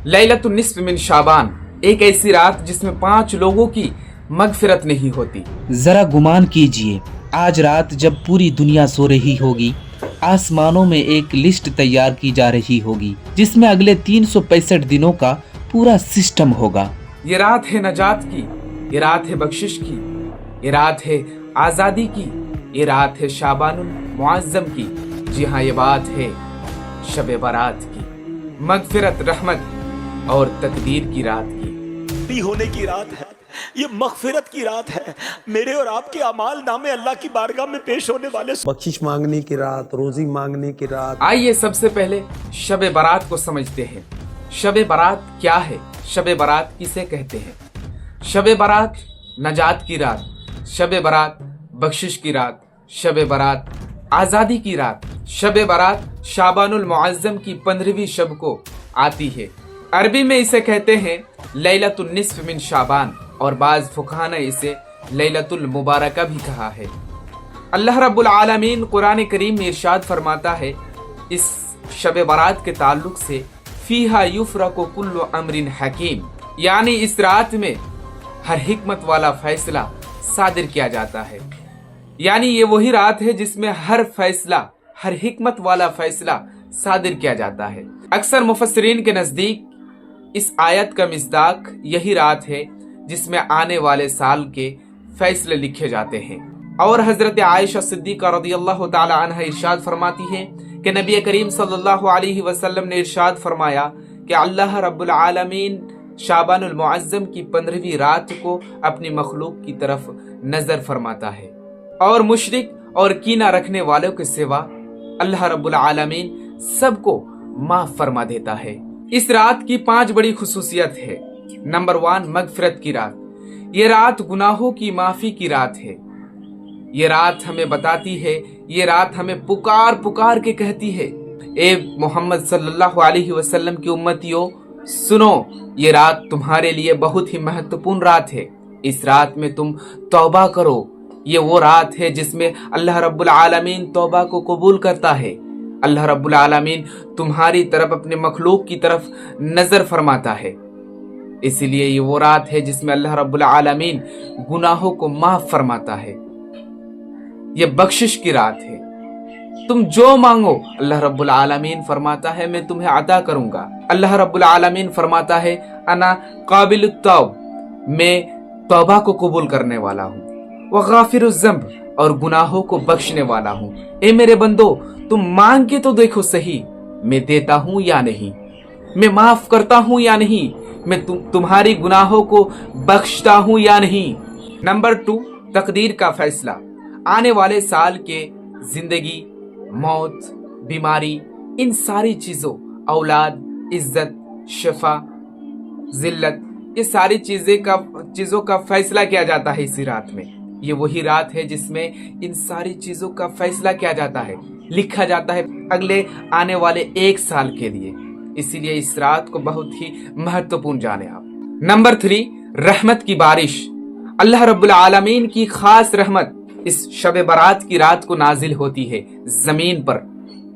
लैलतुन निस्फ मिन शाबान, एक ऐसी रात जिसमें 5 लोगों की मगफिरत नहीं होती। जरा गुमान कीजिए, आज रात जब पूरी दुनिया सो रही होगी, आसमानों में एक लिस्ट तैयार की जा रही होगी जिसमें अगले 365 दिनों का पूरा सिस्टम होगा। ये रात है नजात की, ये रात है बख्शिश की, ये रात है आजादी की, ये रात है शाबानुल मुअज्जम की। जी हाँ, ये बात है शब बारात की, मगफिरत, रहमत और तकदीर की रात की। होने की रात है, ये मगफिरत की रात है। मेरे और आपके अमाल नामे अल्लाह की बारगाह में पेश होने वाले, बख्शिश मांगने की रात, रोजी मांगने की रात। आइए सबसे पहले शब बारात को समझते हैं। शब बारात क्या है? शब बारात किसे कहते हैं? शब बारात नजात की रात, शब बारात बख्शिश की रात, शब बारात आजादी की रात, शब बारात शाबानुल मुअज्जम की 15वीं शब को आती है। अरबी में इसे कहते हैं लैलतुन निस्फ मिन शाबान, और बाज फुकहा ने इसे लैलतुल मुबारका भी कहा है। अल्लाह रब्बुल आलमीन कुरान करीम में इरशाद फरमाता है इस शब बारात के ताल्लुक से, फीहा युफरकु कुल्लु अमरिन हकीम, यानी इस रात में हर हिकमत वाला फैसला सादिर किया जाता है। यानी ये वही रात है जिसमें हर फैसला, हर हिकमत वाला फैसला सादिर किया जाता है। अक्सर मुफस्सिरीन के नजदीक इस आयत का मिस्दाक यही रात है जिसमें आने वाले साल के फैसले लिखे जाते हैं। और हजरत आयशा सिद्दीका रदियल्लाहु ताला अन्हा इरशाद फरमाती हैं कि नबी करीम सल्लल्लाहु अलैहि वसल्लम ने इरशाद फरमाया कि अल्लाह रब्बुल आलमीन शाबानुल मुअज्जम की 15वीं रात को अपनी मखलूक की तरफ नजर फरमाता है, और मुशरिक और कीना रखने वालों के सिवा अल्लाह रब्बुल आलमीन सबको माफ फरमा देता है। इस रात की 5 बड़ी खुसूसियत है। नंबर 1, मगफिरत की रात। ये रात गुनाहों की माफी की रात है। ये रात हमें बताती है, ये रात हमें पुकार पुकार के कहती है, ए मोहम्मद सल्लल्लाहु अलैहि वसल्लम की उम्मतियों, सुनो, ये रात तुम्हारे लिए बहुत ही महत्वपूर्ण रात है। इस रात में तुम तौबा करो। ये वो रात है जिसमें अल्लाह रब्बुल आलमीन तौबा को कबूल करता है। अल्लाह रब्बुल आलमीन तुम्हारी तरफ, अपने मखलूक की तरफ नजर फरमाता है। इसीलिए ये वो रात है जिसमें अल्लाह रब्बुल आलमीन गुनाहों को माफ फरमाता है। ये बख्शिश की रात है। तुम जो मांगो अल्लाह रब्बुल आलमीन फरमाता है मैं तुम्हें अता करूंगा। अल्लाह रब्बुल आलमीन फरमाता है अना काबिलुत तौब, मैं तौबा को कबूल करने वाला हूँ, व गाफिरुज़ ज़ंब, और गुनाहों को बख्शने वाला हूँ। ए मेरे बंदो, तुम मांग के तो देखो सही, मैं देता हूँ या नहीं, मैं माफ करता हूँ या नहीं, मैं तुम्हारी गुनाहों को बख्शता हूँ या नहीं। नंबर 2, तकदीर का फैसला। आने वाले साल के जिंदगी, मौत, बीमारी, इन सारी चीजों, औलाद, इज्जत, शफा, जिल्लत, ये सारी चीजों का फैसला किया जाता है इसी रात में। ये वही रात है जिसमें इन सारी चीजों का फैसला किया जाता है, लिखा जाता है अगले आने वाले 1 साल के लिए। इसीलिए इस रात को बहुत ही महत्वपूर्ण जाने आप। नंबर 3, रहमत की बारिश। अल्लाह रब्बुल आलमीन की खास रहमत इस शब बारात की रात को नाजिल होती है जमीन पर।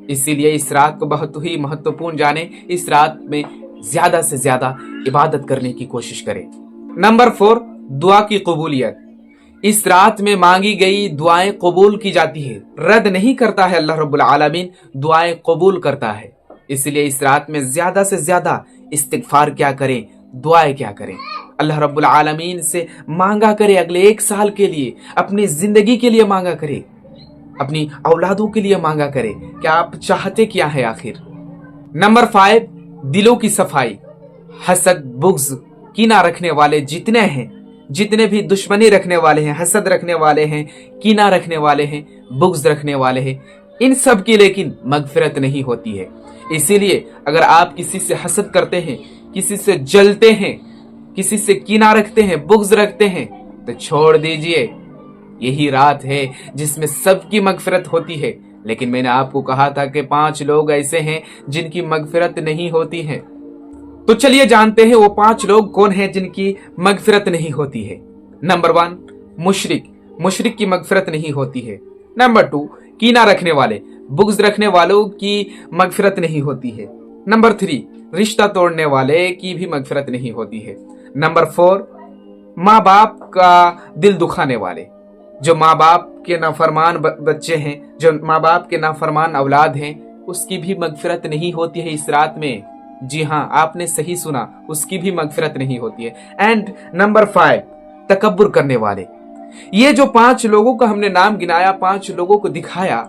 इसीलिए इस रात को बहुत ही महत्वपूर्ण जाने। इस रात में ज्यादा से ज्यादा इबादत करने की कोशिश करें। नंबर 4, दुआ की कबूलियत। इस रात में मांगी गई दुआएं कबूल की जाती है, रद्द नहीं करता है अल्लाह रब्बुल आलमीन, दुआएं कबूल करता है। इसलिए इस रात में ज्यादा से ज्यादा इस्तिगफार क्या करें, दुआएं क्या करें, अल्लाह रब्बुल आलमीन से मांगा करे अगले 1 साल के लिए, अपनी जिंदगी के लिए मांगा करे, अपनी औलादों के लिए मांगा करे कि आप चाहते क्या है आखिर। नंबर 5, दिलों की सफाई। हसद, बुग़्ज़, कीना रखने वाले जितने हैं, जितने भी दुश्मनी रखने वाले हैं, हसद रखने वाले हैं, कीना रखने वाले हैं, बुग़्ज़ रखने वाले हैं, इन सब की लेकिन मगफिरत नहीं होती है। इसीलिए अगर आप किसी से हसद करते हैं, किसी से जलते हैं, किसी से कीना रखते हैं, बुग़्ज़ रखते हैं, तो छोड़ दीजिए। यही रात है जिसमें सबकी मगफिरत होती है। लेकिन मैंने आपको कहा था कि 5 लोग ऐसे हैं जिनकी मगफिरत नहीं होती है। तो चलिए जानते हैं वो 5 लोग कौन हैं जिनकी मगफिरत नहीं होती है। नंबर 1, मुशरिक, मुशरिक की मगफिरत नहीं होती है। नंबर 2, कीना रखने वाले, बुग़्ज़ रखने वालों की मगफिरत नहीं होती है। नंबर 3, रिश्ता तोड़ने वाले की भी मगफिरत नहीं होती है। नंबर 4, माँ बाप का दिल दुखाने वाले, जो माँ बाप के नाफरमान बच्चे हैं, जो माँ बाप के नाफरमान औलाद हैं, उसकी भी मगफिरत नहीं होती है इस रात में। जी हाँ, आपने सही सुना, उसकी भी मगफिरत नहीं होती है। एंड नंबर 5, तकब्बुर करने वाले। ये जो 5 लोगों का हमने नाम गिनाया, 5 लोगों को दिखाया,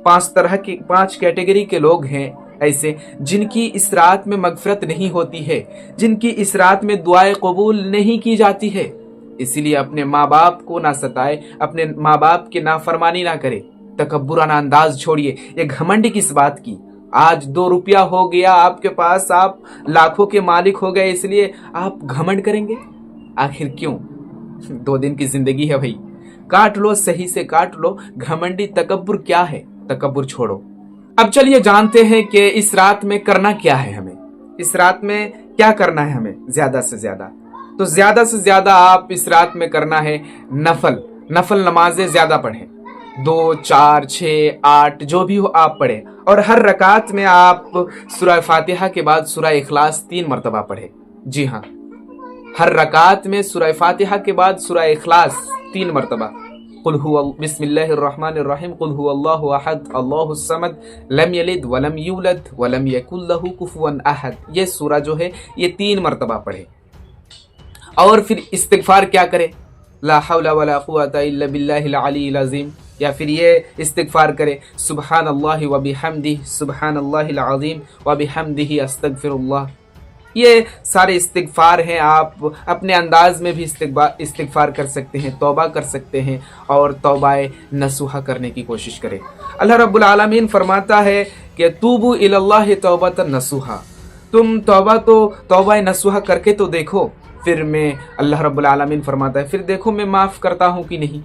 5 कैटेगरी के लोग हैं ऐसे जिनकी इस रात में मगफिरत नहीं होती है, जिनकी इस रात में दुआएं कबूल नहीं की जाती है। इसीलिए अपने माँ बाप को ना सताए, अपने माँ बाप की नाफरमानी ना करे, तकब्बुराना अंदाज छोड़िए। ये घमंड किस बात की? आज 2 रुपया हो गया आपके पास, आप लाखों के मालिक हो गए, इसलिए आप घमंड करेंगे? आखिर क्यों? 2 दिन की जिंदगी है भाई, काट लो, सही से काट लो। घमंडी तकब्बुर क्या है? तकब्बुर छोड़ो। अब चलिए जानते हैं कि इस रात में करना क्या है हमें। इस रात में क्या करना है हमें ज्यादा से ज्यादा? तो ज्यादा से ज्यादा आप इस रात में करना है नफल नमाजें ज्यादा पढ़ें। 2, 4, 6, 8 जो भी हो आप पढ़ें। और हर रकात में आप सूरह फातिहा के बाद सूरह इखलास 3 मरतबा पढ़ें। जी हाँ, हर रकात में सूरह फातिहा के बाद सूरह इखलास 3 मरतबा। कुल हुवा बिस्मिल्लाहिर्रहमानिर्रहीम, कुल हुवल्लाहु अहद, अल्लाहुस समद, लम यलिद वलम यूलद वलम यकुल लहू कुफुवन अहद। ये सूरा जो है ये 3 मरतबा पढ़े। और फिर इस्तिगफार क्या करे? ला हौला वला कुव्वता इल्ला बिल्लाहिल अलील अज़ीम। या फिर ये इस्तिगफार करे, सुब्हानल्लाहि व बिहम्दिही, सुब्हानल्लाहिल अज़ीम व बिहम्दिही अस्तगफिरुल्लाह। ये सारे इस्तिगफार हैं। आप अपने अंदाज में भी इस्तिगफार कर सकते हैं, तौबा कर सकते हैं और तौबाए नसूहा करने की कोशिश करें। अल्लाह रब्बुल आलमीन फरमाता है कि तूबू इलल्लाहि तौबतन नसूहा। तुम तौबाए नसूहा करके तो देखो। फिर मैं अल्लाह रब्बुल आलमीन फरमाता है, फिर देखो मैं माफ़ करता हूँ कि नहीं।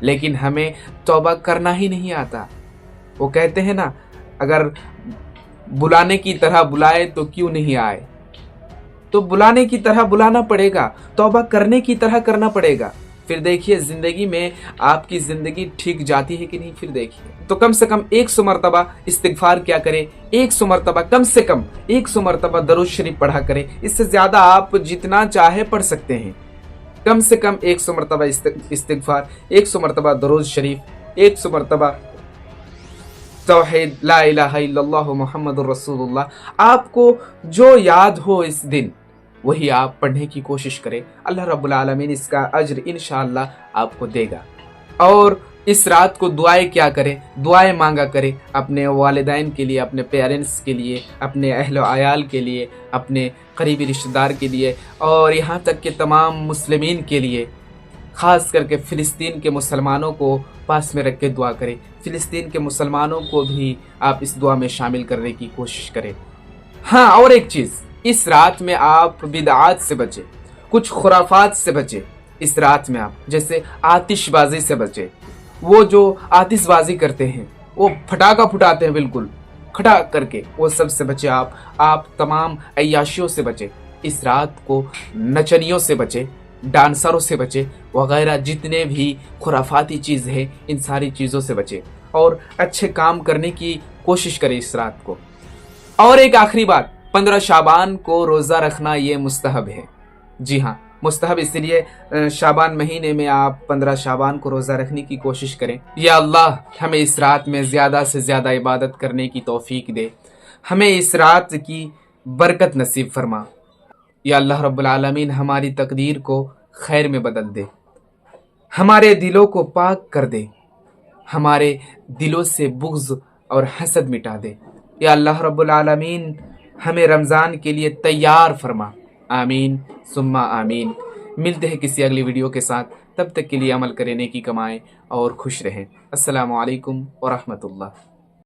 लेकिन हमें तौबा करना ही नहीं आता। वो कहते हैं ना, अगर बुलाने की तरह बुलाए तो क्यों नहीं आए? तो बुलाने की तरह बुलाना पड़ेगा, तौबा करने की तरह करना पड़ेगा। फिर देखिए जिंदगी में आपकी जिंदगी ठीक जाती है कि नहीं। फिर देखिए, तो कम से कम 100 मरतबा इस्तिगफार क्या करें, 100 मरतबा, कम से कम 100 मरतबा दरूद शरीफ पढ़ा करें। इससे ज्यादा आप जितना चाहे पढ़ सकते हैं। कम से कम 100 मरतबा इस्तिगफार, 100 मरतबा दरूद शरीफ, 100 मरतबा तौहीद ला इलाहा इल्लल्लाह मुहम्मदुर रसूलुल्लाह। आपको जो याद हो इस दिन वही आप पढ़ने की कोशिश करें। अल्लाह रब्बुल आलमीन इसका अज्र इंशाअल्लाह आपको देगा। और इस रात को दुआएं क्या करें? दुआएं मांगा करें अपने वालिदैन के लिए, अपने पेरेंट्स के लिए, अपने अहल आयाल के लिए, अपने करीबी रिश्तेदार के लिए, और यहाँ तक कि तमाम मुस्लिमीन के लिए। ख़ास करके फ़िलिस्तीन के मुसलमानों को पास में रख के दुआ करें। फ़िलिस्तीन के मुसलमानों को भी आप इस दुआ में शामिल करने की कोशिश करें। हाँ, और एक चीज़, इस रात में आप बिदआत से बचें, कुछ खुराफात से बचें। इस रात में आप जैसे आतिशबाजी से बचें। वो जो आतिशबाजी करते हैं, वो फटाका फुटाते हैं बिल्कुल खटाक करके, वो सब से बचे आप तमाम अय्याशियों से बचें। इस रात को नचनियों से बचें, डांसरों से बचें, वगैरह जितने भी खुराफाती चीज़ है, इन सारी चीज़ों से बचें और अच्छे काम करने की कोशिश करें इस रात को। और एक आखिरी बात, 15 शाबान को रोज़ा रखना ये मुस्तहब है। जी हाँ, मुस्तहब इसलिए शाबान महीने में आप 15 शाबान को रोज़ा रखने की कोशिश करें। या अल्लाह हमें इस रात में ज़्यादा से ज़्यादा इबादत करने की तौफीक दे, हमें इस रात की बरकत नसीब फरमा। या अल्लाह रब्बुल आलमीन हमारी तकदीर को खैर में बदल दे, हमारे दिलों को पाक कर दे, हमारे दिलों से बुग़्ज़ और हसद मिटा दे। या अल्लाह रब्बुल आलमीन हमें रमज़ान के लिए तैयार फरमा। आमीन सुम्मा आमीन। मिलते हैं किसी अगली वीडियो के साथ, तब तक के लिए अमल करें, नेकी कमाएं और खुश रहें। अस्सलामु अलैकुम व रहमतुल्लाह।